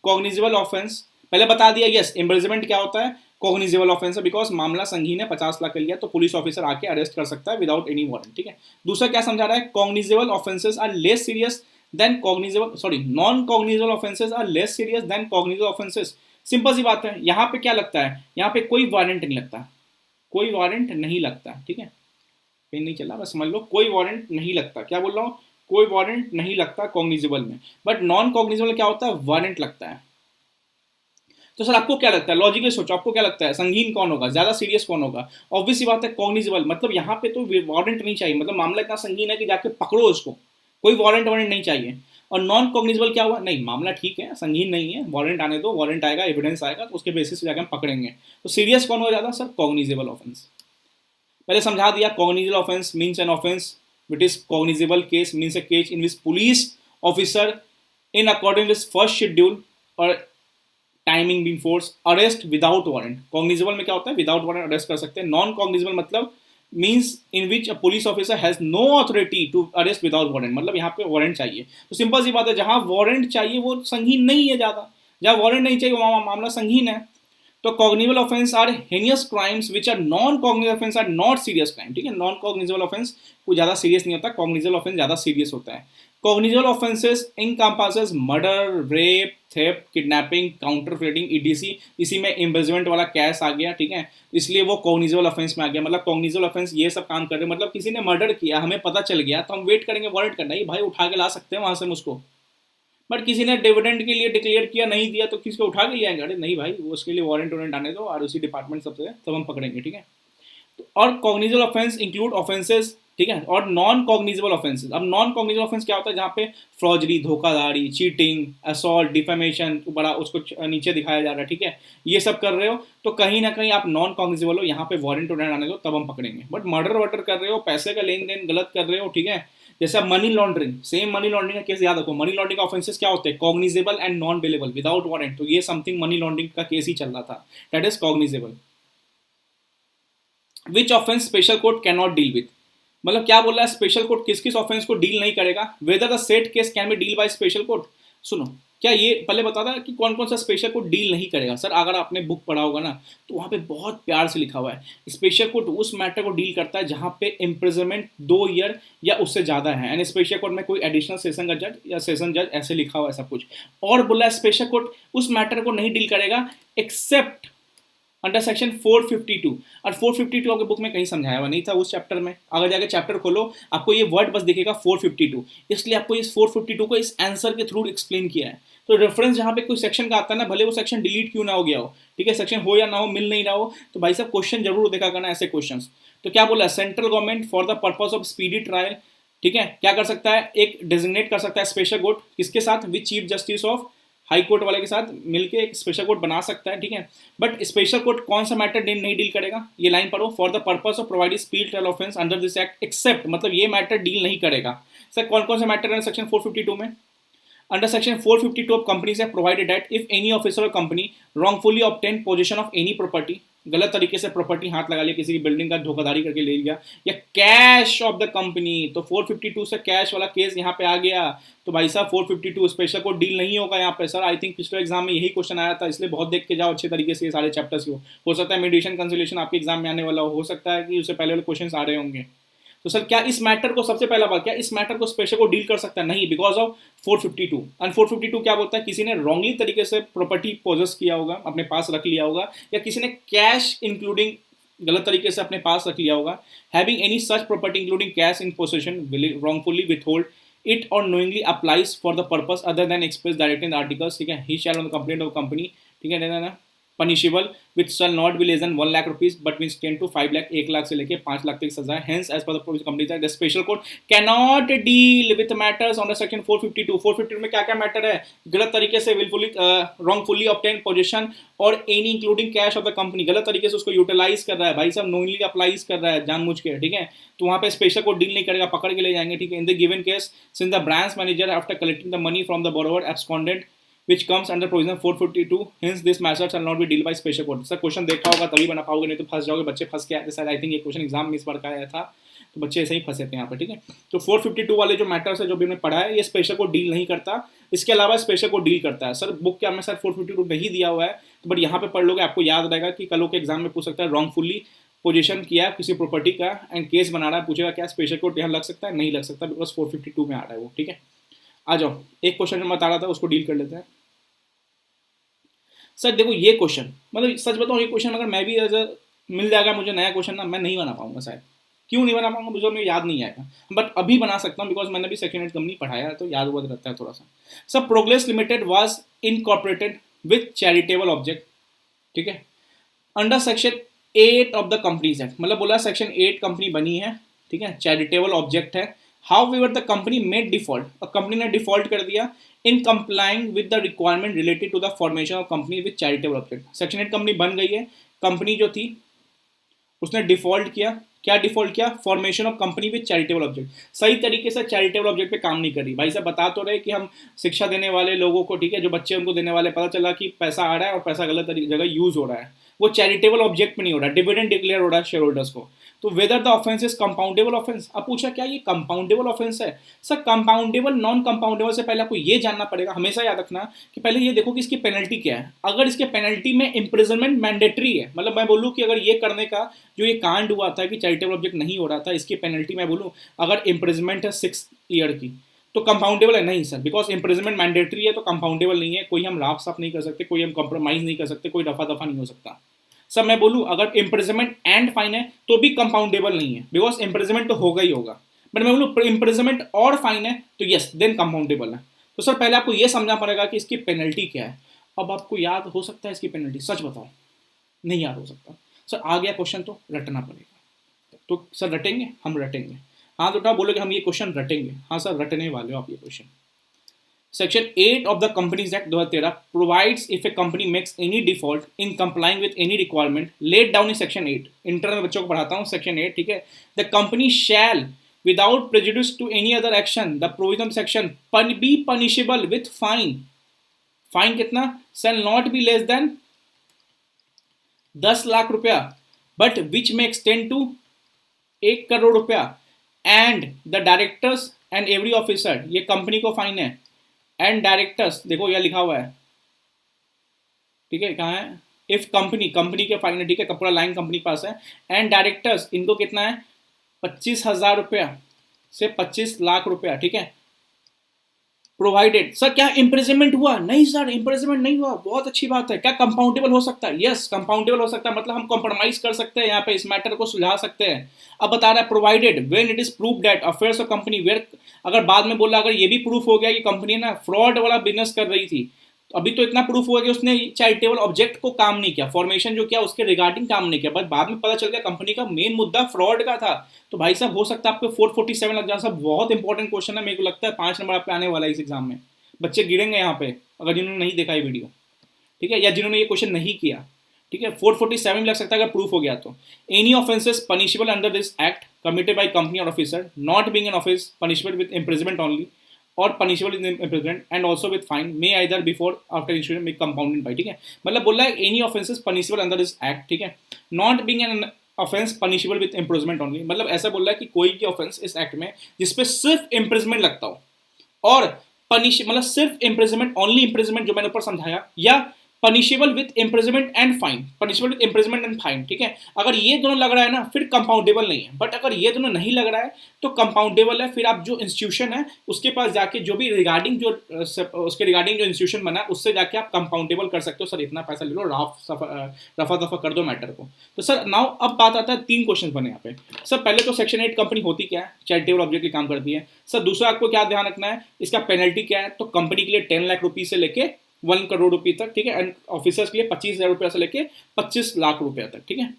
कॉग्निजेबल ऑफेंस पहले बता दिया, यस एम्बेरसमेंट क्या होता है, कॉग्निजेबल ऑफेंस है, बिकॉज मामला संगीन है, 50 लाख कर लिया तो पुलिस ऑफिसर आके अरेस्ट कर सकता है विदाउट एनी वारंट, ठीक है। दूसरा क्या समझा रहा है, cognizable offences are less serious than cognizable, sorry, non cognizable offences are less serious than cognizable offences simple सी बात है, यहाँ पे क्या लगता है, यहाँ पे कोई वारंट नहीं लगता, कोई वारंट नहीं लगता, ठीक है, पेन नहीं चला बस समझ लो, कोई वारंट नहीं लगता, क्या बोल रहा हूँ, कोई वारंट नहीं लगता कॉग्निजेबल में। बट नॉन कॉग्निजेबल क्या होता है, वारंट लगता है। तो सर आपको क्या लगता है, लॉजिकली सोचो, आपको क्या लगता है संगीन कौन होगा, ज्यादा सीरियस कौन होगा? ऑब्वियस सी बात है कॉग्निजेबल, मतलब यहाँ पे तो वारंट नहीं चाहिए, मतलब मामला इतना संगीन है कि जाके पकड़ो उसको, कोई वारंट वारंट नहीं चाहिए। और नॉन कॉग्निजेबल क्या हुआ, नहीं मामला ठीक है, संगीन नहीं है, वारंट आने दो, वारंट आएगा, एविडेंस आएगा, तो उसके बेसिस पे जाके हम पकड़ेंगे। तो सीरियस कौन हो जाता, सर कॉग्निजेबल ऑफेंस। पहले समझा दिया, cognizable offence means an offence which is cognizable case means a case in which police officer in according with first schedule or timing being force arrest without warrant. Cognizable में क्या होता है, without warrant arrest कर सकते हैं। Non cognizable मतलब means in which a police officer has no authority to arrest without warrant, मतलब यहाँ पे वारंट चाहिए। तो सिंपल सी बात है, जहां वारंट चाहिए वो संगीन नहीं है ज्यादा, जहां वारंट नहीं चाहिए वो मामला संगीन है। तो cognizable offence are heinous crimes which are non cognizable offence are not serious crime, ठीक है, नॉन कॉग्निजेबल ऑफेंस कोई ज्यादा सीरियस नहीं होता, कॉग्निजेबल ऑफेंस ज्यादा सीरियस होता है। Cognizable offences encompasses murder, rape, theft, kidnapping, counterfeiting, ETC. इसी में इम्प्रिजनमेंट वाला केस आ गया, ठीक है, इसलिए वो कॉग्निजेबल ऑफेंस में आ गया। मतलब कॉग्निजेबल ऑफेंस ये सब काम कर रहे हैं, मतलब किसी ने मर्डर किया, हमें पता चल गया, तो हम वेट करेंगे वारंट करना ही, भाई उठा के ला सकते हैं वहां से उसको। बट किसी ने डिविडेंड के लिए डिक्लेयर किया, नहीं दिया, तो किसको उठा के ले आएंगे, अरे नहीं भाई, वो उसके लिए वारंट वारंट आने दो और उसी डिपार्टमेंट सबसे तब हम पकड़ेंगे, ठीक है। और कॉग्निजेबल ऑफेंस इंक्लूड ऑफेंसेस, ठीक है, और नॉन कॉग्निजेबल ऑफेंसेस। अब नॉन कॉग्निजेबल ऑफेंस क्या होता है, जहाँ पे फ्रॉजरी, धोखाधड़ी, चीटिंग, असॉल्ट, डिफेमेशन, बड़ा उसको नीचे दिखाया जा रहा है, ठीक है, ये सब कर रहे हो तो कहीं ना कहीं आप नॉन कॉग्निजेबल हो, यहाँ पे वारंट वारंट आने दो तब हम पकड़ेंगे। बट मर्डर वर्डर कर रहे हो, पैसे का लेन देन गलत कर रहे हो, ठीक है, जैसे money laundering, same money laundering का केस याद रखो, मनी लॉन्ड्रिंग का ऑफेंसेस क्या होते हैं, cognizable and non bailable without warrant. तो ये समथिंग मनी लॉन्ड्रिंग का केस ही चल रहा था, that is cognizable. Which offence special court can not deal with, मतलब क्या बोल रहा है, स्पेशल कोर्ट किस किस ऑफेंस को डील नहीं करेगा, whether the set case can be deal bye special court. सुनो, क्या ये पहले बता था कि कौन कौन सा स्पेशल कोर्ट डील नहीं करेगा। सर अगर आपने बुक पढ़ा होगा ना, तो वहाँ पे बहुत प्यार से लिखा हुआ है, स्पेशल कोर्ट उस मैटर को डील करता है जहाँ पे इम्प्रिजनमेंट 2 ईयर या उससे ज़्यादा है, एंड स्पेशल कोर्ट में कोई एडिशनल सेशन का जज या सेशन जज, ऐसे लिखा हुआ है सब कुछ। और बोला है स्पेशल कोर्ट उस मैटर को नहीं डील करेगा एक्सेप्ट अंडर सेक्शन 452। और 452 आपके बुक में कहीं समझाया हुआ नहीं था उस चैप्टर में, अगर जाके चैप्टर खोलो आपको ये वर्ड बस दिखेगा 452, इसलिए आपको इस 452 को इस आंसर के थ्रू एक्सप्लेन किया है। तो रेफरेंस जहाँ पे कोई सेक्शन का आता है ना, भले वो सेक्शन डिलीट क्यों ना हो गया हो, ठीक है, सेक्शन हो या ना हो, मिल नहीं रहा हो, तो भाई साहब क्वेश्चन जरूर देखा करना ऐसे क्वेश्चन। तो क्या बोला, central government for the purpose of speedy trial, ठीक है, क्या कर सकता है, एक डेजिग्नेट कर सकता है स्पेशल कोर्ट, किसके साथ, with chief justice of high court वाले के साथ मिलके एक स्पेशल कोर्ट बना सकता है, ठीक है। बट स्पेशल कोर्ट कौन सा मैटर नहीं डील करेगा, ये लाइन पढ़ो, for the purpose of providing speed trial offence under this act except, मतलब ये मैटर डील नहीं करेगा। सर कौन कौन से मैटर है सेक्शन 452 में, under section 452 of companies have provided that if any officer और company wrongfully obtained possession of any property, गलत तरीके से प्रॉपर्टी हाथ लगा लिया, किसी की बिल्डिंग का धोखाधड़ी करके ले लिया, या कैश ऑफ द कंपनी, तो 452 से कैश वाला केस यहाँ पे आ गया। तो भाई साहब 452 स्पेशल कोर्ट डील नहीं होगा यहाँ पे। सर आई थिंक पिछले एग्जाम में यही क्वेश्चन आया था, इसलिए बहुत देख के जाओ अच्छे तरीके से ये सारे चैप्टर्स हो सकता है मेडिएशन कंसोलिडेशन आपके एग्जाम में आने वाला हो सकता है कि उससे पहले वाले क्वेश्चन आ रहे होंगे। तो सर क्या इस मैटर को, सबसे पहला बात, क्या इस मैटर को स्पेशल को डील कर सकता है, नहीं, बिकॉज ऑफ 452। एंड 452 क्या बोलता है, किसी ने रॉन्गली तरीके से प्रॉपर्टी पोजेस किया होगा, अपने पास रख लिया होगा, या किसी ने कैश इंक्लूडिंग गलत तरीके से अपने पास रख लिया होगा, having any such property including cash in possession wrongfully withhold it or knowingly applies for the purpose other than expressed directly in the articles, ठीक है, he shall on the complaint of company, ठीक है ना, punishable which shall not be less than 1 lakh rupees but means 10 to 5 lakh, 1 lakh से लेके 5 लाख तक की सजा है। Hence as per the provision company the special court can not deal with matters under section 452। 452 में क्या क्या मैटर है, गलत तरीके से विलफुली रॉन्गफुली ऑब्टेन पोजीशन और any including cash of the company, गलत तरीके से उसको यूटिलाइज कर रहा है, भाई साहब नोइंगली अप्लाइज कर रहा है जानबूझ के, ठीक है, तो वहाँ पे स्पेशल कोर्ट डील नहीं करेगा, पकड़ के ले जाएंगे, ठीक है। इन the given case since the branch manager after collecting the money from the borrower absconded which comes under provision 452, hence this matter shall not be dealt by special court। Sir question देखा होगा तभी बना पाओगे, नहीं तो फंस जाओगे, बच्चे फंस के आते सर, आई थिंक ये क्वेश्चन एग्जाम में इस बार का आया था, तो बच्चे ऐसे ही फंसे थे यहाँ पे, ठीक है। तो 452 वाले जो मैटर्स है जो भी हमने पढ़ा है, ये स्पेशल को डील नहीं करता, इसके अलावा स्पेशल को डील करता है। सर बुक क्या में सर 452 नहीं दिया हुआ है, तो बट यहाँ पे पढ़ लोगे आपको याद रहेगा कि कल के एग्जाम में पूछ सकता है रॉन्गफुली पोजीशन किया किसी प्रॉपर्टी का एंड केस बना रहा है, पूछेगा क्या स्पेशल कोर्ट यहाँ लग सकता है, नहीं लग सकता, बिकॉज 452 में आ रहा है वो, ठीक है। आ जाओ, एक क्वेश्चन जो मैं बता रहा था उसको डील कर लेते हैं। सर देखो ये क्वेश्चन, मतलब सच बताऊँ ये क्वेश्चन अगर मैं भी अगर मिल जाएगा मुझे नया क्वेश्चन ना, मैं नहीं बना पाऊंगा शायद। क्यों नहीं बना पाऊंगा, मुझे याद नहीं आएगा, बट अभी बना सकता हूँ बिकॉज मैंने भी सेकेंड हैंड कंपनी पढ़ाया है तो याद हुआ रहता है थोड़ा सा। Sir progress limited was incorporated with charitable object, ठीक है, under section 8 of the companies act, मतलब बोला सेक्शन 8 कंपनी बनी है, ठीक है, चैरिटेबल ऑब्जेक्ट है। However the company made default, और कंपनी ने डिफॉल्ट कर दिया in complying with the requirement related to the formation of company with charitable object. Section 8 company बन गई है, कंपनी जो थी उसने डिफॉल्ट किया, क्या डिफॉल्ट किया, formation of company with charitable object, सही तरीके से चैरिटेबल ऑब्जेक्ट पे काम नहीं कर रही। भाई साहब बता तो रहे कि हम शिक्षा देने वाले लोगों को, ठीक है, जो बच्चे उनको देने वाले, पता चला कि पैसा आ रहा है और पैसा गलत जगह यूज हो रहा है, वो चैरिटेबल ऑब्जेक्ट में नहीं हो रहा है, डिविडेंड डिक्लेयर हो रहा है शेयर होल्डर्स को। तो whether the offence is compoundable offence, अब पूछा क्या ये कंपाउंडेबल ऑफेंस है। सर कंपाउंडेबल नॉन कंपाउंडेबल से पहले आपको ये जानना पड़ेगा, हमेशा याद रखना कि पहले ये देखो कि इसकी पेनल्टी क्या है। अगर इसके पेनल्टी में इंप्रिजनमेंट मैंडेटरी है, मतलब मैं बोलूँ कि अगर ये करने का जो ये कांड हुआ था कि चैरिटेबल ऑब्जेक्ट नहीं हो रहा था, इसकी पेनल्टी मैं बोलूँ अगर इंप्रिजमेंट है 6 ईयर की, तो कंपाउंडेबल है नहीं सर, बिकॉज इंप्रिजमेंट मैंडेटरी है तो कंपाउंडेबल नहीं है, कोई हम राफ साफ नहीं कर सकते, कोई हम कॉम्प्रोमाइज नहीं कर सकते, कोई रफा दफा नहीं हो सकता। सर मैं बोलूँ अगर इम्प्रिजमेंट एंड फाइन है तो भी कंपाउंडेबल नहीं है, बिकॉज इम्प्रिजमेंट तो होगा ही होगा, बट मैं बोलूँ इम्प्रिजमेंट और फाइन है तो यस देन कंपाउंडेबल है। तो सर पहले आपको यह समझना पड़ेगा कि इसकी पेनल्टी क्या है। अब आपको याद हो सकता है इसकी पेनल्टी, सच बताओ नहीं याद हो सकता। सर आ गया क्वेश्चन तो रटना पड़ेगा, तो सर रटेंगे, हम रटेंगे, हाँ तो उठा बोलोगे हम ये क्वेश्चन रटेंगे, हाँ सर रटने वाले हो आप ये question. Section 8 of the Companies Act 2013 provides if a company makes any default in complying with any requirement laid down in Section 8, internal बच्चों को पढ़ाता हूँ Section 8, ठीक है, the company shall without prejudice to any other action the provision section be punishable with fine, fine कितना, shall not be less than 10 lakh रुपया but which may extend to 1 crore रुपया and the directors and every officer, ये कंपनी को fine है, and directors देखो यह लिखा हुआ है, ठीक है, कहाँ है, इफ कंपनी, कंपनी के फाइन है, ठीक है, कपूरा लाइन कंपनी पास है, एंड डायरेक्टर्स इनको कितना है 25,000 रुपया से 25 लाख रुपया, ठीक है, प्रोवाइडेड। सर क्या इम्प्रिजनमेंट हुआ, नहीं सर इम्प्रिजनमेंट नहीं हुआ, बहुत अच्छी बात है, क्या कंपाउंडेबल हो सकता है, यस कंपाउंडेबल हो सकता है, मतलब हम कॉम्प्रोमाइज कर सकते हैं यहाँ पे, इस मैटर को सुलझा सकते हैं। अब बता रहा है provided when it is prove that affairs of company were, अगर बाद में बोला अगर ये भी प्रूफ हो गया कि कंपनी ना फ्रॉड वाला बिजनेस कर रही थी, तो अभी तो इतना प्रूफ हुआ कि उसने चैरिटेबल ऑब्जेक्ट को काम नहीं किया, फॉर्मेशन जो किया उसके रिगार्डिंग काम नहीं किया, बट बाद में पता चल गया कंपनी का मेन मुद्दा फ्रॉड का था, तो भाई साहब हो सकता है आपको 447 लग जाए। सब बहुत इंपॉर्टेंट क्वेश्चन है, मेरे को लगता है 5 नंबर आपके आने वाला है इस एग्जाम में, बच्चे गिरेंगे यहाँ पे अगर जिन्होंने नहीं देखा ये वीडियो, ठीक है, या जिन्होंने ये क्वेश्चन नहीं किया, ठीक है, 447 लग सकता है अगर प्रूफ हो गया तो। Any offences punishable under this act committed by company or officer not being an offence punishable with imprisonment only or punishable with imprisonment and also with fine may either before after insurance में compounded by, ठीक है, मतलब बोला है any offences punishable under this act, ठीक है, not being an offence punishable with imprisonment only, मतलब ऐसा बोल रहा है कि कोई भी ऑफेंस इस एक्ट में जिसपे सिर्फ इम्प्रिजनमेंट लगता हो और पनिश, मतलब सिर्फ इम्प्रिजनमेंट, ओनली इम्प्रिजनमेंट जो मैंने ऊपर समझाया, या punishable with imprisonment and fine, punishable with imprisonment and fine, ठीक है, अगर ये दोनों लग रहा है ना फिर कंपाउंडेबल नहीं है, बट अगर ये दोनों नहीं लग रहा है तो कंपाउंडेबल है। फिर आप जो इंस्टीट्यूशन है उसके पास जाके जो भी रिगार्डिंग जो उसके रिगार्डिंग जो इंस्टीट्यूशन बना उससे जाके आप कंपाउंडेबल कर सकते हो, सर इतना पैसा ले लो, रफा दफा कर दो मैटर को। तो सर नाउ अब बात आता है 3 क्वेश्चन बने यहाँ पे। सर पहले तो सेक्शन 8 कंपनी होती क्या है, चैरिटेबल ऑब्जेक्ट की काम करती है। सर दूसरा आपको क्या ध्यान रखना है, इसका पेनल्टी क्या है, तो कंपनी के लिए 10 लाख रुपये से लेके 1 करोड़ रुपये तक, ठीक है, एंड ऑफिसर्स के लिए 25,000 रुपये से लेके 25 लाख रुपये तक, ठीक है।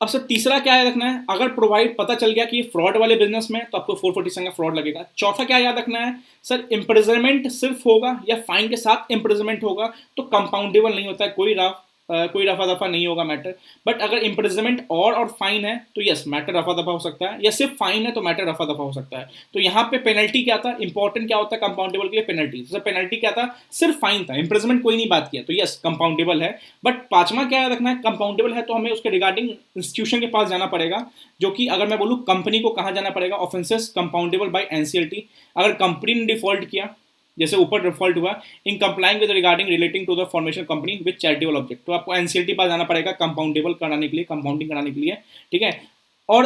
अब सर तीसरा क्या याद रखना है, अगर प्रोवाइड पता चल गया कि ये फ्रॉड वाले बिजनेस में तो आपको 447 का फ्रॉड लगेगा। चौथा क्या याद रखना है सर, इम्प्रिजनमेंट सिर्फ होगा या फाइन के साथ इम्प्रिजनमेंट होगा तो कंपाउंडेबल नहीं होता है, कोई रफा दफा नहीं होगा मैटर, बट अगर इम्प्रिजनमेंट और फाइन है तो यस मैटर रफा दफा हो सकता है, या सिर्फ फाइन है तो मैटर रफा दफा हो सकता है। तो यहाँ पे पेनल्टी क्या था, इंपॉर्टेंट क्या होता है कंपाउंडेबल के लिए पेनल्टी, सर पेनल्टी क्या था, सिर्फ फाइन था, इम्प्रिजनमेंट कोई नहीं बात किया, तो यस कंपाउंडेबल है। बट पांचवा क्या याद रखना है, कंपाउंडेबल है तो हमें उसके रिगार्डिंग इंस्टीट्यूशन के पास जाना पड़ेगा, जो कि अगर मैं बोलूँ कंपनी को कहाँ जाना पड़ेगा, ऑफेंसेस कंपाउंडेबल बाय एनसीएलटी। अगर कंपनी ने डिफॉल्ट किया, जैसे ऊपर डिफॉल्ट हुआ, in complying with regarding relating to the formation company with charitable object, तो आपको एनसीएलटी पास जाना पड़ेगा कंपाउंडेबल कराने के लिए, कंपाउंडिंग कराने के लिए, ठीक है। और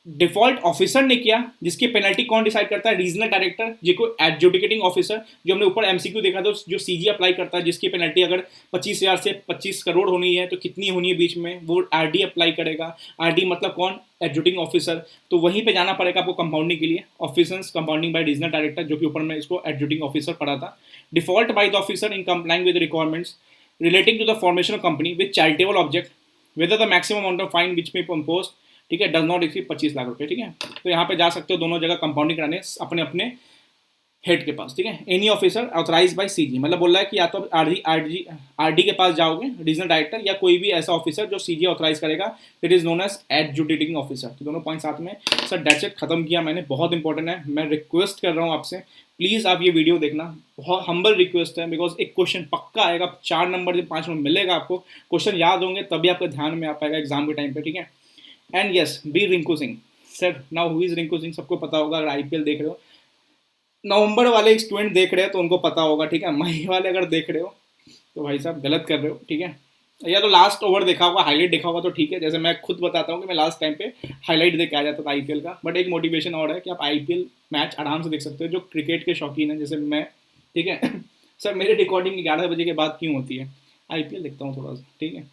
डिफॉल्ट ऑफिसर ने किया, जिसकी पेनल्टी कौन डिसाइड करता है? रीजनल डायरेक्टर, जिसको एडजुडिकेटिंग ऑफिसर, जो हमने ऊपर एमसीक्यू देखा था, जो सीजी अप्लाई करता है, जिसकी पेनल्टी अगर 25,000 से 25 करोड़ होनी है तो कितनी होनी है बीच में, वो आरडी अप्लाई करेगा। आरडी मतलब कौन? Adjudicating officer. तो वहीं पे जाना पड़ेगा आपको कंपाउंडिंग के लिए, officers compounding by regional director, जो कि ऊपर में इसको एडजुडिकेटिंग ऑफिसर पढ़ा था। Default by the officer in complying with requirements relating to the formation of company with charitable object whether the maximum amount of fine which में impose, ठीक है, डज नॉट एक्सीड 25 लाख रुपए, ठीक है। तो यहाँ पे जा सकते हो दोनों जगह कंपाउंडिंग कराने अपने अपने हेड के पास, ठीक है। Any officer authorise by CG, मतलब बोल रहा है कि या तो आरडी के पास जाओगे रीजनल डायरेक्टर, या कोई भी ऐसा ऑफिसर जो सीजी ऑथराइज करेगा, it is known as adjudicating officer. तो दोनों पॉइंट साथ में। सर डेट्स इट, खत्म किया मैंने, बहुत इंपॉर्टेंट है। मैं रिक्वेस्ट कर रहा हूँ आपसे, प्लीज़ आप ये वीडियो देखना, बहुत हम्बल रिक्वेस्ट है, बिकॉज एक क्वेश्चन पक्का आएगा, 4 नंबर से 5 नंबर मिलेगा आपको। क्वेश्चन याद होंगे तभी आपके ध्यान में आ पाएगा एग्जाम के टाइम पे, ठीक है। And yes, B Rinku Singh. Sir now who is Rinku Singh, सबको पता होगा अगर आईपीएल देख रहे हो। नवंबर वाले एक स्टूडेंट देख रहे हैं तो उनको पता होगा, ठीक है। मई वाले अगर देख रहे हो तो भाई साहब गलत कर रहे हो, ठीक है। या तो लास्ट ओवर देखा होगा, हाईलाइट देखा होगा तो ठीक है। जैसे मैं खुद बताता हूँ कि मैं लास्ट टाइम पे हाईलाइट देख के आ जाता था आईपीएल का। बट एक मोटिवेशन और है कि आप आईपीएल मैच आराम से देख सकते हो, जो क्रिकेट के शौकीन है जैसे मैं, ठीक है। सर मेरी रिकॉर्डिंग 11 बजे के बाद क्यों होती है? आईपीएल देखता हूँ थोड़ा सा, ठीक है।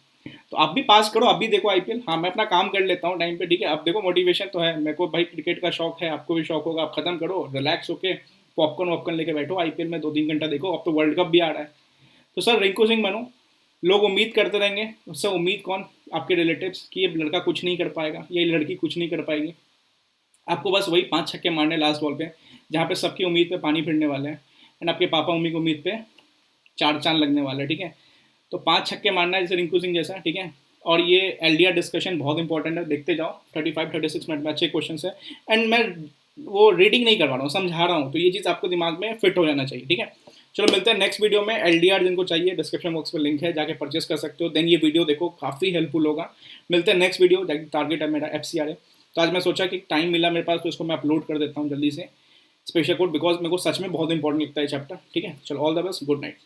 तो आप भी पास करो, आप भी देखो आईपीएल। हाँ मैं अपना काम कर लेता हूँ टाइम पे, ठीक है। अब देखो मोटिवेशन तो है मेरे को भाई, क्रिकेट का शौक है, आपको भी शौक होगा। आप खत्म करो, रिलैक्स होके पॉपकॉर्न वॉपकॉर्न लेके बैठो, आईपीएल में 2-3 घंटा देखो। अब तो वर्ल्ड कप भी आ रहा है। तो सर रिंकू सिंह बनो, लोग उम्मीद करते रहेंगे। उससे उम्मीद कौन? आपके रिलेटिव्स, कि ये लड़का कुछ नहीं कर पाएगा, ये लड़की कुछ नहीं कर पाएगी। आपको बस वही 5 छक्के मारने लास्ट बॉल पे, जहाँ पे सबकी उम्मीद पे पानी फिरने वाले हैं, एंड आपके पापा मम्मी की उम्मीद पे 4 चांद लगने वाले हैं, ठीक है। तो 5 छक्के मारना है जैसे रिंकू सिंह जैसा, ठीक है। और ये एलडीआर डिस्कशन बहुत इंपॉर्टेंट है, देखते जाओ। 35-36 मिनट में अच्छे क्वेश्चन है, एंड मैं वो रीडिंग नहीं करवा रहा हूँ, समझा रहा हूँ। तो ये चीज़ आपको दिमाग में फिट हो जाना चाहिए, ठीक है। चलो मिलते हैं नेक्स्ट वीडियो में। एलडीआर जिनको चाहिए डिस्क्रिप्शन बॉक्स में लिंक है, जाके परचेस कर सकते हो। देन ये वीडियो देखो, काफ़ी हेल्पफुल होगा। मिलते हैं नेक्स्ट वीडियो। टारगेट है मेरा एफसीआर है, तो आज मैं सोचा कि टाइम मिला मेरे पास तो इसको मैं अपलोड कर देता हूँ जल्दी से, स्पेशल कोड, बिकॉज मेरे को सच में बहुत इंपॉर्टेंट लगता है चैप्टर, ठीक है। चलो all the best, good night.